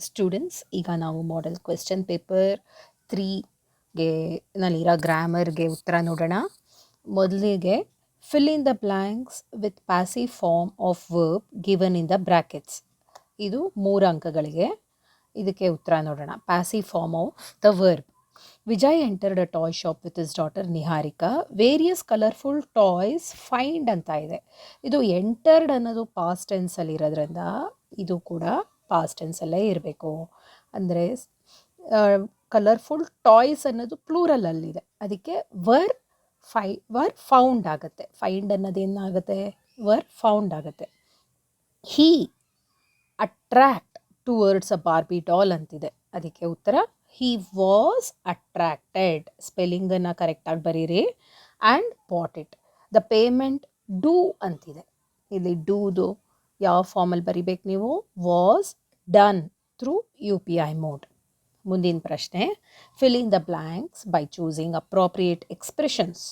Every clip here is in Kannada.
ಸ್ಟೂಡೆಂಟ್ಸ್, ಈಗ ನಾವು ಮಾಡೆಲ್ ಕ್ವೆಶ್ಚನ್ ಪೇಪರ್ 3ಗೆ ನಲ್ಲಿರೋ ಗ್ರಾಮರ್ಗೆ ಉತ್ತರ ನೋಡೋಣ. ಮೊದಲಿಗೆ fill in the blanks with passive form of verb given in the brackets. ಇದು 3 ಅಂಕಗಳಿಗೆ. ಇದಕ್ಕೆ ಉತ್ತರ ನೋಡೋಣ. Passive form of the verb. Vijay entered a toy shop with his daughter Niharika. Various colourful toys find ಅಂತ ಇದೆ. ಇದು ಎಂಟರ್ಡ್ ಅನ್ನೋದು ಪಾಸ್ಟ್ ಟೆನ್ಸಲ್ಲಿ ಇರೋದ್ರಿಂದ ಇದು ಕೂಡ ಪಾಸ್ಟ್ ಟೆನ್ಸಲ್ಲೇ ಇರಬೇಕು. ಅಂದರೆ ಕಲರ್ಫುಲ್ ಟಾಯ್ಸ್ ಅನ್ನೋದು ಪ್ಲೂರಲಲ್ಲಿದೆ, ಅದಕ್ಕೆ ವರ್ ಫೌಂಡ್ ಆಗುತ್ತೆ. ಫೈಂಡ್ ಅನ್ನೋದು ಏನಾಗುತ್ತೆ? ವರ್ ಫೌಂಡ್ ಆಗುತ್ತೆ. He attract towards a Barbie doll ಅಂತಿದೆ, ಅದಕ್ಕೆ ಉತ್ತರ ಹಿ ವಾಸ್ ಅಟ್ರ್ಯಾಕ್ಟೆಡ್. ಸ್ಪೆಲ್ಲಿಂಗನ್ನು ಕರೆಕ್ಟಾಗಿ ಬರೀರಿ. And bought it. The payment do ಅಂತಿದೆ, ಇಲ್ಲಿ ಡೂದು ಯಾವ ಫಾರ್ಮಲ್ಲಿ ಬರಿಬೇಕು ನೀವು? Was done through UPI mode. ಮುಂದಿನ ಪ್ರಶ್ನೆ, fill in the blanks by choosing appropriate expressions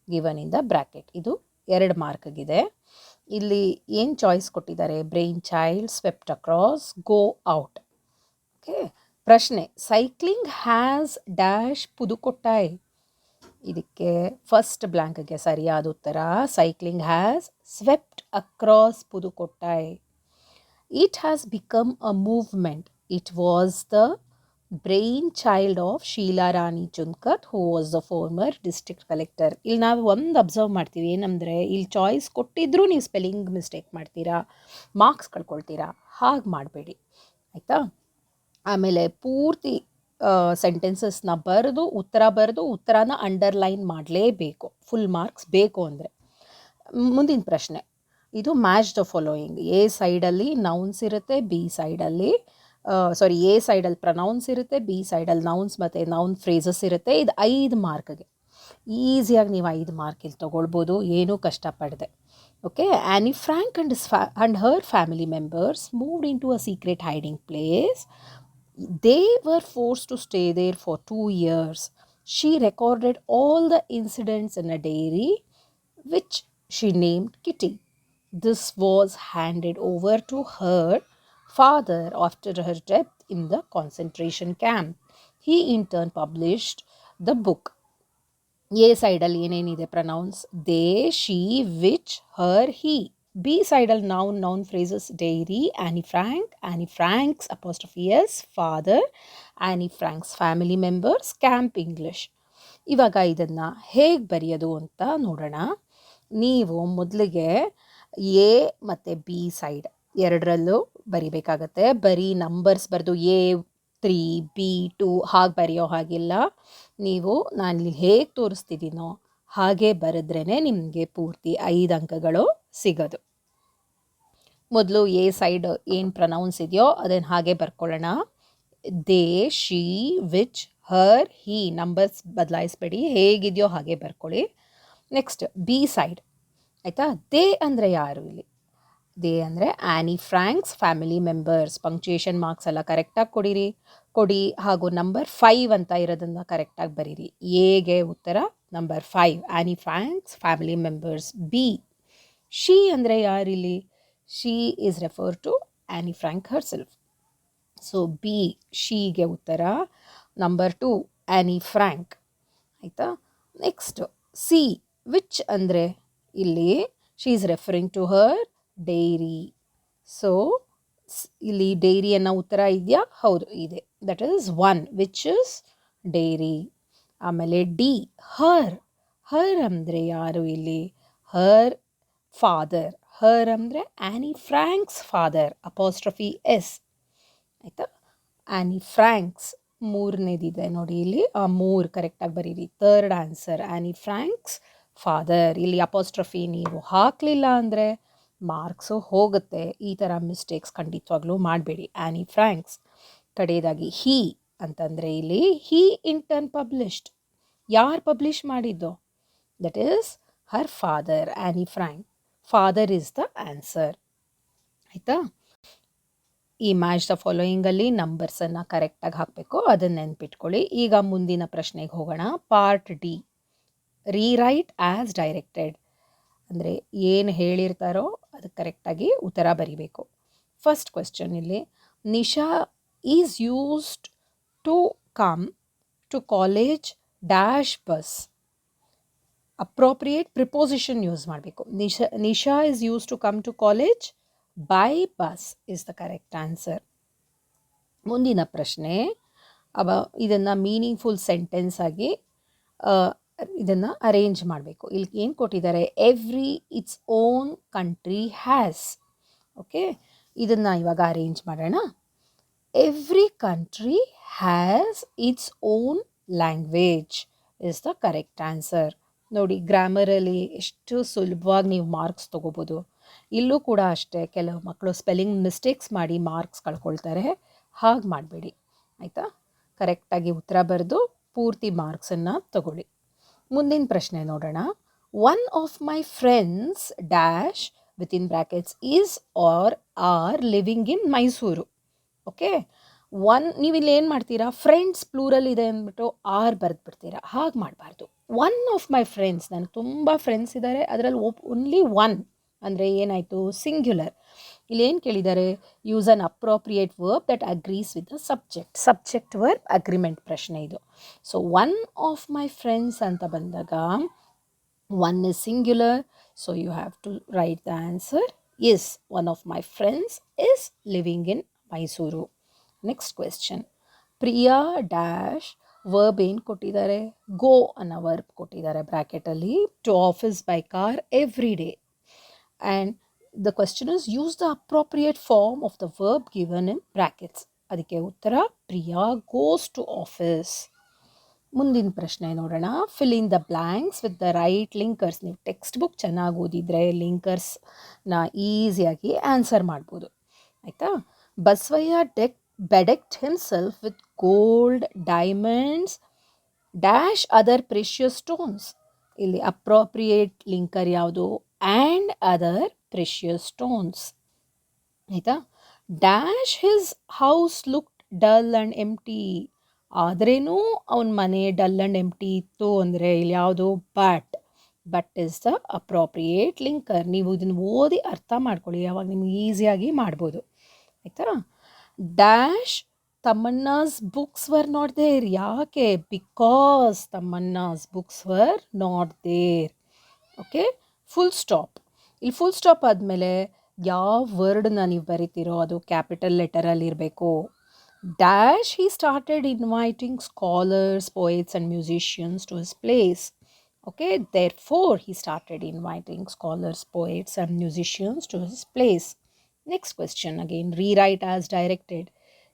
given in the bracket. ಇದು 2 ಮಾರ್ಕ್ಗಿದೆ. ಇಲ್ಲಿ ಏನು ಚಾಯ್ಸ್ ಕೊಟ್ಟಿದ್ದಾರೆ? Brain child, swept across, go out. Okay. ಪ್ರಶ್ನೆ, ಸೈಕ್ಲಿಂಗ್ ಹ್ಯಾಸ್ ಡ್ಯಾಶ್ ಪುದುಕೊಟ್ಟಾಯ್. ಇದಕ್ಕೆ ಫಸ್ಟ್ ಬ್ಲ್ಯಾಂಕ್ಗೆ ಸರಿಯಾದ ಉತ್ತರ cycling has swept across Pudukkottai. It has become a movement. It was the brain child of Sheela Rani Chunkath who was the former district collector. ಇಲ್ಲಿ ನಾವು ಒಂದು ಅಬ್ಸರ್ವ್ ಮಾಡ್ತೀವಿ, ಏನಂದರೆ ಇಲ್ಲಿ ಚಾಯ್ಸ್ ಕೊಟ್ಟಿದ್ರೂ ನೀವು ಸ್ಪೆಲ್ಲಿಂಗ್ ಮಿಸ್ಟೇಕ್ ಮಾಡ್ತೀರಾ, ಮಾರ್ಕ್ಸ್ ಕಳ್ಕೊಳ್ತೀರಾ. ಹಾಗೆ ಮಾಡಬೇಡಿ, ಆಯಿತಾ? ಆಮೇಲೆ ಪೂರ್ತಿ ಸೆಂಟೆನ್ಸಸ್ನ ಬರೆದು ಉತ್ತರನ ಅಂಡರ್ಲೈನ್ ಮಾಡಲೇಬೇಕು, ಫುಲ್ ಮಾರ್ಕ್ಸ್ ಬೇಕು ಅಂದರೆ. ಮುಂದಿನ ಪ್ರಶ್ನೆ, ಇದು ಮ್ಯಾಚ್ ದ ಫಾಲೋಯಿಂಗ್. ಎ ಸೈಡಲ್ಲಿ ನೌನ್ಸ್ ಇರುತ್ತೆ, ಬಿ ಸೈಡಲ್ಲಿ ಎ ಸೈಡಲ್ಲಿ ಪ್ರನೌನ್ಸ್ ಇರುತ್ತೆ, ಬಿ ಸೈಡಲ್ಲಿ ನೌನ್ಸ್ ಮತ್ತು ನೌನ್ ಫ್ರೇಸಸ್ ಇರುತ್ತೆ. ಇದು 5 ಮಾರ್ಕ್ಗೆ. ಈಸಿಯಾಗಿ ನೀವು 5 ಮಾರ್ಕ್ ಇಲ್ಲಿ ತೊಗೊಳ್ಬೋದು, ಏನೂ ಕಷ್ಟಪಡದೆ. Okay. Anne Frank and her family members moved into a secret hiding place. They were forced to stay there for 2 years. She recorded all the incidents in a diary, which she named Kitty. This was handed over to her father after her death in the concentration camp. He in turn published the book. A ಸೈಡಲ್ಲಿ ಏನೇನಿದೆ? Pronouns they, she, which, her, he. B ಸೈಡಲ್ಲಿ noun phrases diary, Anne Frank's apostrophe s, father, Anne Frank's family members, camp English. ಇವಾಗ ಇದನ್ನು ಹೇಗೆ ಬರೆಯೋದು ಅಂತ ನೋಡೋಣ. ನೀವು ಮೊದಲಿಗೆ ಎ ಮತ್ತು ಬಿ ಸೈಡ್ ಎರಡರಲ್ಲೂ ಬರಿಬೇಕಾಗತ್ತೆ. ಬರೀ ನಂಬರ್ಸ್ ಬರೆದು A3 B2 ಹಾಗೆ ಬರೆಯೋ ಹಾಗಿಲ್ಲ. ನೀವು ನಾನು ಇಲ್ಲಿ ಹೇಗೆ ತೋರಿಸ್ತಿದ್ದೀನೋ ಹಾಗೆ ಬರೆದ್ರೇ ನಿಮಗೆ ಪೂರ್ತಿ 5 ಅಂಕಗಳು ಸಿಗೋದು. ಮೊದಲು ಎ ಸೈಡ್ ಏನು ಪ್ರನೌನ್ಸ್ ಇದೆಯೋ ಅದನ್ನು ಹಾಗೆ ಬರ್ಕೊಳ್ಳೋಣ. They, she, which, her, he. Numbers ಬದಲಾಯಿಸ್ಬೇಡಿ, ಹೇಗಿದೆಯೋ ಹಾಗೆ ಬರ್ಕೊಳ್ಳಿ. ನೆಕ್ಸ್ಟ್ ಬಿ ಸೈಡ್, ಆಯಿತಾ? ದೇ ಅಂದರೆ ಯಾರು? ಇಲ್ಲಿ ದೇ ಅಂದರೆ Anne Frank's family members. Punctuation marks ಎಲ್ಲ ಕರೆಕ್ಟಾಗಿ ಕೊಡಿ ಹಾಗೂ ನಂಬರ್ 5 ಅಂತ ಇರೋದನ್ನು ಕರೆಕ್ಟಾಗಿ ಬರೀರಿ. ಎಗೆ ಉತ್ತರ number 5, Anne Frank's family members. B, she ಅಂದರೆ ಯಾರಿಲ್ಲಿ? She is refer to Anne Frank herself. So B, ಶೀಗೆ ಉತ್ತರ ನಂಬರ್ 2, ಆ್ಯನಿ ಫ್ರ್ಯಾಂಕ್, ಆಯಿತಾ? ನೆಕ್ಸ್ಟ್ ಸಿ, ವಿಚ್ ಅಂದರೆ ಇಲ್ಲಿ she is referring to her diary. So ಇಲ್ಲಿ ಡೈರಿ ಅನ್ನೋ ಉತ್ತರ ಇದೆಯಾ? ಹೌದು ಇದೆ. That is 1, which is diary. ಆಮೇಲೆ ಡಿ, ಹರ್ ಅಂದರೆ ಯಾರು ಇಲ್ಲಿ? Her father. ಹರ್ ಅಂದರೆ ಆ್ಯನಿ ಫ್ರ್ಯಾಂಕ್ಸ್ ಫಾದರ್, ಅಪಾಸ್ಟ್ರಫಿ-ಎಸ್, ಆಯಿತಾ? ಆ್ಯನಿ ಫ್ರ್ಯಾಂಕ್ಸ್ ಮೂರನೇದಿದೆ ನೋಡಿ ಇಲ್ಲಿ, ಆ 3 ಕರೆಕ್ಟಾಗಿ ಬರೀರಿ. Third answer any Frank's father. ಇಲ್ಲಿ ಅಪಾಸ್ಟ್ರಫಿ ನೀವು ಹಾಕಲಿಲ್ಲ ಅಂದರೆ ಮಾರ್ಕ್ಸು ಹೋಗುತ್ತೆ. ಈ ಥರ ಮಿಸ್ಟೇಕ್ಸ್ ಖಂಡಿತವಾಗ್ಲೂ ಮಾಡಬೇಡಿ. Anne Frank's. ಕಡೆಯದಾಗಿ ಹಿ ಅಂತಂದರೆ ಇಲ್ಲಿ ಹಿ ಇನ್ ಟರ್ನ್ ಪಬ್ಲಿಷ್ಡ್. ಯಾರು ಪಬ್ಲಿಷ್ ಮಾಡಿದ್ದು? That is her father, Anne Frank. Father is the answer, ಆಯಿತಾ? ಈ ಮ್ಯಾಚ್ ದ ಫಾಲೋಯಿಂಗಲ್ಲಿ ನಂಬರ್ಸನ್ನು ಕರೆಕ್ಟಾಗಿ ಹಾಕಬೇಕು, ಅದನ್ನು ನೆನ್ಪಿಟ್ಕೊಳ್ಳಿ. ಈಗ ಮುಂದಿನ ಪ್ರಶ್ನೆಗೆ ಹೋಗೋಣ. Part D, rewrite as directed. ಅಂದರೆ ಏನು ಹೇಳಿರ್ತಾರೋ ಅದಕ್ಕೆ ಕರೆಕ್ಟಾಗಿ ಉತ್ತರ ಬರಿಬೇಕು. ಫಸ್ಟ್ ಕ್ವೆಶ್ಚನ್ ಇಲ್ಲಿ, Nisha is used to come to college dash bus. Appropriate preposition use ಮಾಡಬೇಕು. Nisha is use to come to college by bus is the correct answer. ಮುಂದಿನ ಪ್ರಶ್ನೆ, ಇದನ್ನು ಮೀನಿಂಗ್ಫುಲ್ ಸೆಂಟೆನ್ಸ್ ಆಗಿ ಇದನ್ನು ಅರೇಂಜ್ ಮಾಡಬೇಕು. ಇಲ್ಲಿ ಏನು ಕೊಟ್ಟಿದ್ದಾರೆ, every its own country has. Okay, ಇದನ್ನು ಇವಾಗ ಅರೇಂಜ್ ಮಾಡೋಣ. Every country has its own language is the correct answer. ನೋಡಿ, ಗ್ರಾಮರಲ್ಲಿ ಎಷ್ಟು ಸುಲಭವಾಗಿ ನೀವು ಮಾರ್ಕ್ಸ್ ತೊಗೋಬೋದು. ಇಲ್ಲೂ ಕೂಡ ಅಷ್ಟೇ, ಕೆಲವು ಮಕ್ಕಳು ಸ್ಪೆಲ್ಲಿಂಗ್ ಮಿಸ್ಟೇಕ್ಸ್ ಮಾಡಿ ಮಾರ್ಕ್ಸ್ ಕಳ್ಕೊಳ್ತಾರೆ. ಹಾಗೆ ಮಾಡಬೇಡಿ, ಆಯಿತಾ? ಕರೆಕ್ಟಾಗಿ ಉತ್ತರ ಬರೆದು ಪೂರ್ತಿ ಮಾರ್ಕ್ಸನ್ನು ತಗೊಳ್ಳಿ. ಮುಂದಿನ ಪ್ರಶ್ನೆ ನೋಡೋಣ. One of my friends dash within brackets is are are living in Mysuru. Okay, ನೀವು ಇಲ್ಲಿ ಏನು ಮಾಡ್ತೀರಾ, ಫ್ರೆಂಡ್ಸ್ ಪ್ಲೂರಲ್ ಇದೆ ಅಂದ್ಬಿಟ್ಟು ಆರ್ ಬರೆದ್ಬಿಡ್ತೀರಾ. ಹಾಗೆ ಮಾಡಬಾರ್ದು. ಒನ್ ಆಫ್ ಮೈ ಫ್ರೆಂಡ್ಸ್, ನನಗೆ ತುಂಬ ಫ್ರೆಂಡ್ಸ್ ಇದ್ದಾರೆ, ಅದರಲ್ಲಿ ಓನ್ಲಿ ಒನ್ ಅಂದರೆ ಏನಾಯಿತು, ಸಿಂಗ್ಯುಲರ್. ಇಲ್ಲೇನು ಕೇಳಿದ್ದಾರೆ, use an appropriate verb that agrees with the subject verb agreement ಪ್ರಶ್ನೆ ಇದು. So one of my friends ಅಂತ ಬಂದಾಗ one is singular, so you have to write the answer is. One of my friends is living in Mysuru. Next question, Priya dash verb ಏನು ಕೊಟ್ಟಿದ್ದಾರೆ, ಗೋ ಅನ್ನೋ ವರ್ಬ್ ಕೊಟ್ಟಿದ್ದಾರೆ ಬ್ರ್ಯಾಕೆಟಲ್ಲಿ, to office by car every day. And the question is use the appropriate form of the verb given in brackets. ಅದಕ್ಕೆ ಉತ್ತರ ಪ್ರಿಯಾ ಗೋಸ್ ಟು ಆಫೀಸ್. ಮುಂದಿನ ಪ್ರಶ್ನೆ ನೋಡೋಣ. Fill in the blanks with the right linkers. ನೀವು ಟೆಕ್ಸ್ಟ್ ಬುಕ್ ಚೆನ್ನಾಗಿ ಓದಿದರೆ ಲಿಂಕರ್ಸ್ನ ಈಸಿಯಾಗಿ ಆನ್ಸರ್ ಮಾಡ್ಬೋದು, ಆಯಿತಾ? Basavayya bedecked himself with gold, diamonds, dash other precious stones. ಇಲ್ಲಿ ಅಪ್ರೋಪ್ರಿಯೇಟ್ ಲಿಂಕರ್ ಯಾವುದು, ಆ್ಯಂಡ್ ಅದರ್ ಪ್ರೆಷಿಯಸ್ ಸ್ಟೋನ್ಸ್, ಆಯಿತಾ? Dash his house looked dull and empty. ಆದ್ರೇನೂ ಅವನ ಮನೆ ಡಲ್ ಆ್ಯಂಡ್ ಎಂಟಿ ಇತ್ತು ಅಂದರೆ ಇಲ್ಲಿ ಯಾವುದು, but is the appropriate linker. ನೀವು ಇದನ್ನು ಓದಿ ಅರ್ಥ ಮಾಡ್ಕೊಳ್ಳಿ, ಯಾವಾಗ ನಿಮ್ಗೆ ಈಸಿಯಾಗಿ ಮಾಡ್ಬೋದು, ಆಯಿತಾ? Dash Tamanna's books were not there. ಯಾಕೆ, because Tamanna's books were not there. Okay, full stop. ಇಲ್ಲಿ ಫುಲ್ ಸ್ಟಾಪ್ ಆದಮೇಲೆ ಯಾವ ವರ್ಡನ್ನ ನೀವು ಬರಿತೀರೋ ಅದು ಕ್ಯಾಪಿಟಲ್ ಲೆಟರಲ್ಲಿ ಇರಬೇಕು. Dash he started inviting scholars, poets and musicians to his place. Okay, therefore he started inviting scholars, poets and musicians to his place. Next question, again rewrite as directed.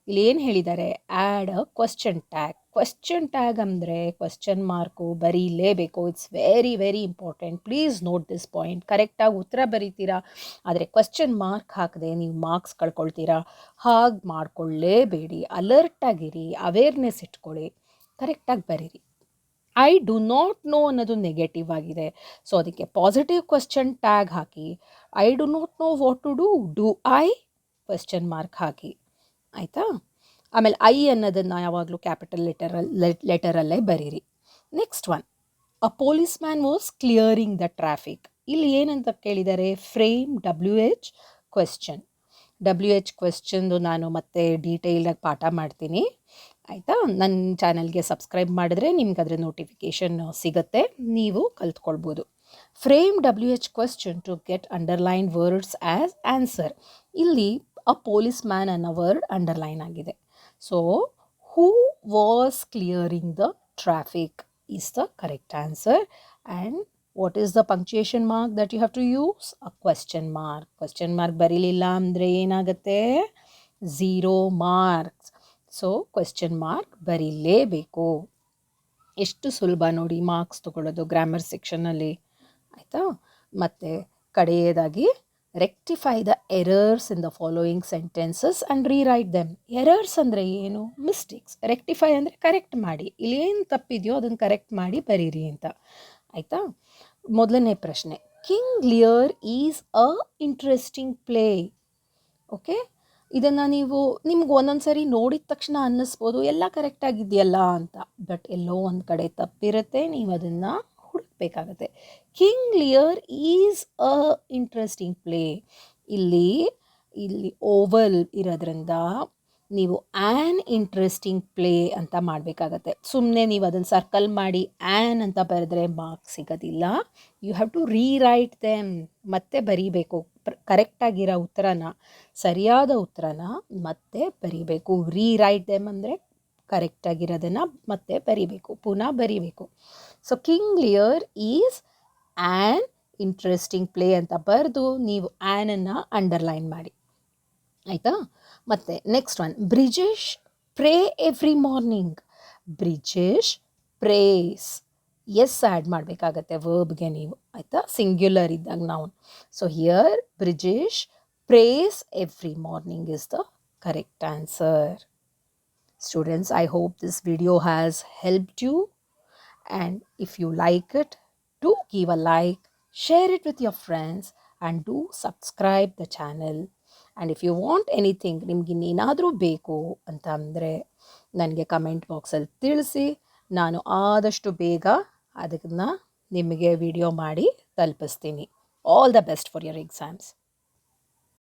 ಇಲ್ಲಿ ಏನು ಹೇಳಿದ್ದಾರೆ, add a question tag. Question tag ಅಂದರೆ ಕ್ವಶನ್ ಮಾರ್ಕು ಬರೀಲೇಬೇಕು. It's very very important. Please note this point. ಕರೆಕ್ಟಾಗಿ ಉತ್ತರ ಬರೀತೀರಾ, ಆದರೆ ಕ್ವಶನ್ ಮಾರ್ಕ್ ಹಾಕದೆ ನೀವು ಮಾರ್ಕ್ಸ್ ಕಳ್ಕೊಳ್ತೀರಾ. ಹಾಗೆ ಮಾಡ್ಕೊಳ್ಳೇಬೇಡಿ. ಅಲರ್ಟಾಗಿರಿ, ಅವೇರ್ನೆಸ್ ಇಟ್ಕೊಳ್ಳಿ, ಕರೆಕ್ಟಾಗಿ ಬರೀರಿ. ಐ ಡು ನಾಟ್ ನೋ ಅನ್ನೋದು ನೆಗೆಟಿವ್ ಆಗಿದೆ, ಸೊ ಅದಕ್ಕೆ ಪಾಸಿಟಿವ್ ಕ್ವಶನ್ ಟ್ಯಾಗ್ ಹಾಕಿ. I do not know what to do I question mark ಹಾಕಿ, ಆಯಿತಾ? ಆಮೇಲೆ ಐ ಅನ್ನೋದನ್ನು ಯಾವಾಗಲೂ ಕ್ಯಾಪಿಟಲ್ ಲೆಟರಲ್ಲೇ ಬರೀರಿ. Next one, a policeman was clearing the traffic. ಇಲ್ಲಿ ಏನಂತ ಕೇಳಿದ್ದಾರೆ, ಫ್ರೇಮ್ WH ಕ್ವೆಶ್ಚನ್. WH ಕ್ವೆಶ್ಚನ್ದು ನಾನು ಮತ್ತೆ ಡೀಟೇಲಾಗಿ ಪಾಠ ಮಾಡ್ತೀನಿ, ಆಯಿತಾ? ನನ್ನ ಚಾನಲ್ಗೆ ಸಬ್ಸ್ಕ್ರೈಬ್ ಮಾಡಿದ್ರೆ ನಿಮ್ಗೆ ಅದರ ನೋಟಿಫಿಕೇಷನ್ ಸಿಗುತ್ತೆ, ನೀವು ಕಲ್ತ್ಕೊಳ್ಬೋದು. Frame WH question to get underline words as answer. ಇಲ್ಲಿ ಅ ಪೊಲೀಸ್ ಮ್ಯಾನ್ ಅನ್ನೋ ವರ್ಡ್ ಅಂಡರ್ಲೈನ್ ಆಗಿದೆ. So who was clearing the traffic is the correct answer. And what is the punctuation mark that you have to use? A question mark. Question mark ಬರೀಲಿಲ್ಲ ಅಂದರೆ ಏನಾಗುತ್ತೆ, 0 marks. ಸೊ ಕ್ವೆಶ್ಚನ್ ಮಾರ್ಕ್ ಬರೀಲೇಬೇಕು. ಎಷ್ಟು ಸುಲಭ ನೋಡಿ ಮಾರ್ಕ್ಸ್ ತೊಗೊಳ್ಳೋದು ಗ್ರಾಮರ್ ಸೆಕ್ಷನಲ್ಲಿ, ಆಯಿತಾ? ಮತ್ತು ಕಡೆಯದಾಗಿ, rectify the errors in the following sentences and rewrite them. Errors ಅಂದರೆ ಏನು, ಮಿಸ್ಟೇಕ್ಸ್. ರೆಕ್ಟಿಫೈ ಅಂದರೆ ಕರೆಕ್ಟ್ ಮಾಡಿ, ಇಲ್ಲಿ ಏನು ತಪ್ಪಿದೆಯೋ ಅದನ್ನು ಕರೆಕ್ಟ್ ಮಾಡಿ ಬರೀರಿ ಅಂತ, ಆಯಿತಾ? ಮೊದಲನೇ ಪ್ರಶ್ನೆ, King Lear is a interesting play. Okay, ಇದನ್ನು ನೀವು ನಿಮ್ಗೆ ಒಂದೊಂದು ಸರಿ ನೋಡಿದ ತಕ್ಷಣ ಅನ್ನಿಸ್ಬೋದು ಎಲ್ಲ ಕರೆಕ್ಟಾಗಿದೆಯಲ್ಲ ಅಂತ, ಬಟ್ ಎಲ್ಲೋ ಒಂದು ಕಡೆ ತಪ್ಪಿರುತ್ತೆ, ನೀವು ಅದನ್ನು ಹುಡುಕಬೇಕಾಗತ್ತೆ. King Lear is a interesting play. ಇಲ್ಲಿ ಓವಲ್ ಇರೋದ್ರಿಂದ ನೀವು ಆ್ಯನ್ ಇಂಟ್ರೆಸ್ಟಿಂಗ್ ಪ್ಲೇ ಅಂತ ಮಾಡಬೇಕಾಗತ್ತೆ. ಸುಮ್ಮನೆ ನೀವು ಅದನ್ನು ಸರ್ಕಲ್ ಮಾಡಿ ಆ್ಯನ್ ಅಂತ ಬರೆದ್ರೆ ಮಾರ್ಕ್ಸ್ ಸಿಗೋದಿಲ್ಲ. You have to rewrite them. ಮತ್ತೆ ಬರೀಬೇಕು. ಕರೆಕ್ಟಾಗಿರೋ ಉತ್ತರನ, ಸರಿಯಾದ ಉತ್ತರನ ಮತ್ತೆ ಬರೀಬೇಕು. ರೀರೈಟ್ ದೆಮ್ ಅಂದರೆ ಕರೆಕ್ಟಾಗಿರೋದನ್ನು ಮತ್ತೆ ಬರೀಬೇಕು, ಪುನಃ ಬರೀಬೇಕು. So King Lear is an interesting play ಅಂತ ಬರೆದು ನೀವು ಆ್ಯನನ್ನು ಅಂಡರ್ಲೈನ್ ಮಾಡಿ. ಆಯಿತಾ? ಮತ್ತು next one, Brijesh pray every morning. Brijesh prays, S add ಮಾಡಬೇಕಾಗತ್ತೆ ವರ್ಬ್ಗೆ ನೀವು. ಆಯಿತಾ? ಸಿಂಗ್ಯುಲರ್ ಇದ್ದಾಗ ನಾವು. So here Brijesh prays every morning is the correct answer. Students, I hope this video has helped you, and if you like it, do give a like, share it with your friends, and do subscribe the channel. And if you want anything, ನಿಮ್ಗೆ ಇನ್ನೇನಾದರೂ ಬೇಕು ಅಂತ ಅಂದರೆ ನನಗೆ ಕಮೆಂಟ್ ಬಾಕ್ಸಲ್ಲಿ ತಿಳಿಸಿ. ನಾನು ಆದಷ್ಟು ಬೇಗ ಅದನ್ನು ನಿಮಗೆ ವಿಡಿಯೋ ಮಾಡಿ ತಲುಪಿಸ್ತೀನಿ. All the best for your exams.